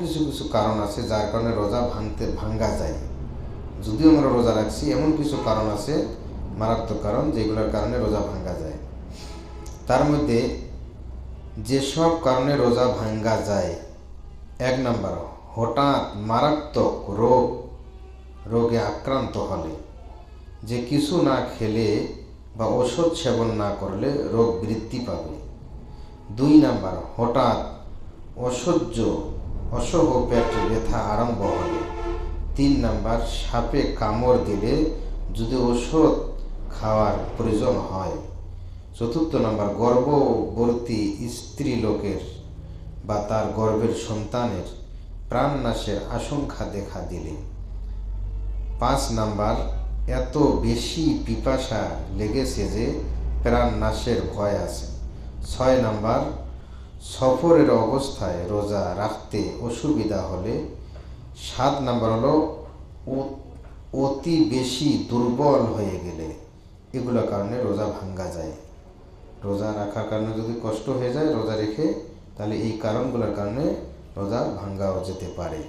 কিছু কিছু কারণ আছে যার কারণে রোজা ভাঙ্গা যায়। যদিও আমরা রোজা রাখছি, এমন কিছু কারণ আছে, মারাত্মক কারণ, যেগুলোর কারণে রোজা ভাঙ্গা যায়। তার মধ্যে যেসব কারণে রোজা ভাঙ্গা যায়, 1 নাম্বার, হঠাৎ মারাত্মক রোগে আক্রান্ত হলে, যে কিছু না খেলে বা ওষুধ সেবন না করলে রোগ বৃদ্ধি পাবে। 2 নাম্বার, হঠাৎ অসহ্য পেট ব্যথা আরম্ভ হলে। 3 নাম্বার, সাপে কামড় দিলে যদি ওষুধ খাওয়ার প্রয়োজন হয়। 4 নাম্বার, গর্ভবতী স্ত্রী লোকের বা তার গর্ভের সন্তানের প্রাণনাশের আশঙ্কা দেখা দিলে। 5 নাম্বার, এত বেশি পিপাসা লেগেছে যে প্রাণনাশের ভয় আছে। 6 নাম্বার, সফরের অবস্থায় রোজা রাখতে অসুবিধা হলে। 7 নাম্বার হলো অতি বেশি দুর্বল হয়ে গেলে। এগুলো কারণে রোজা ভাঙ্গা যায়। রোজা রাখার কারণে যদি কষ্ট হয়ে যায় রোজা রেখে, তাহলে এই কারণগুলোর কারণে রোজা ভাঙ্গাও যেতে পারে।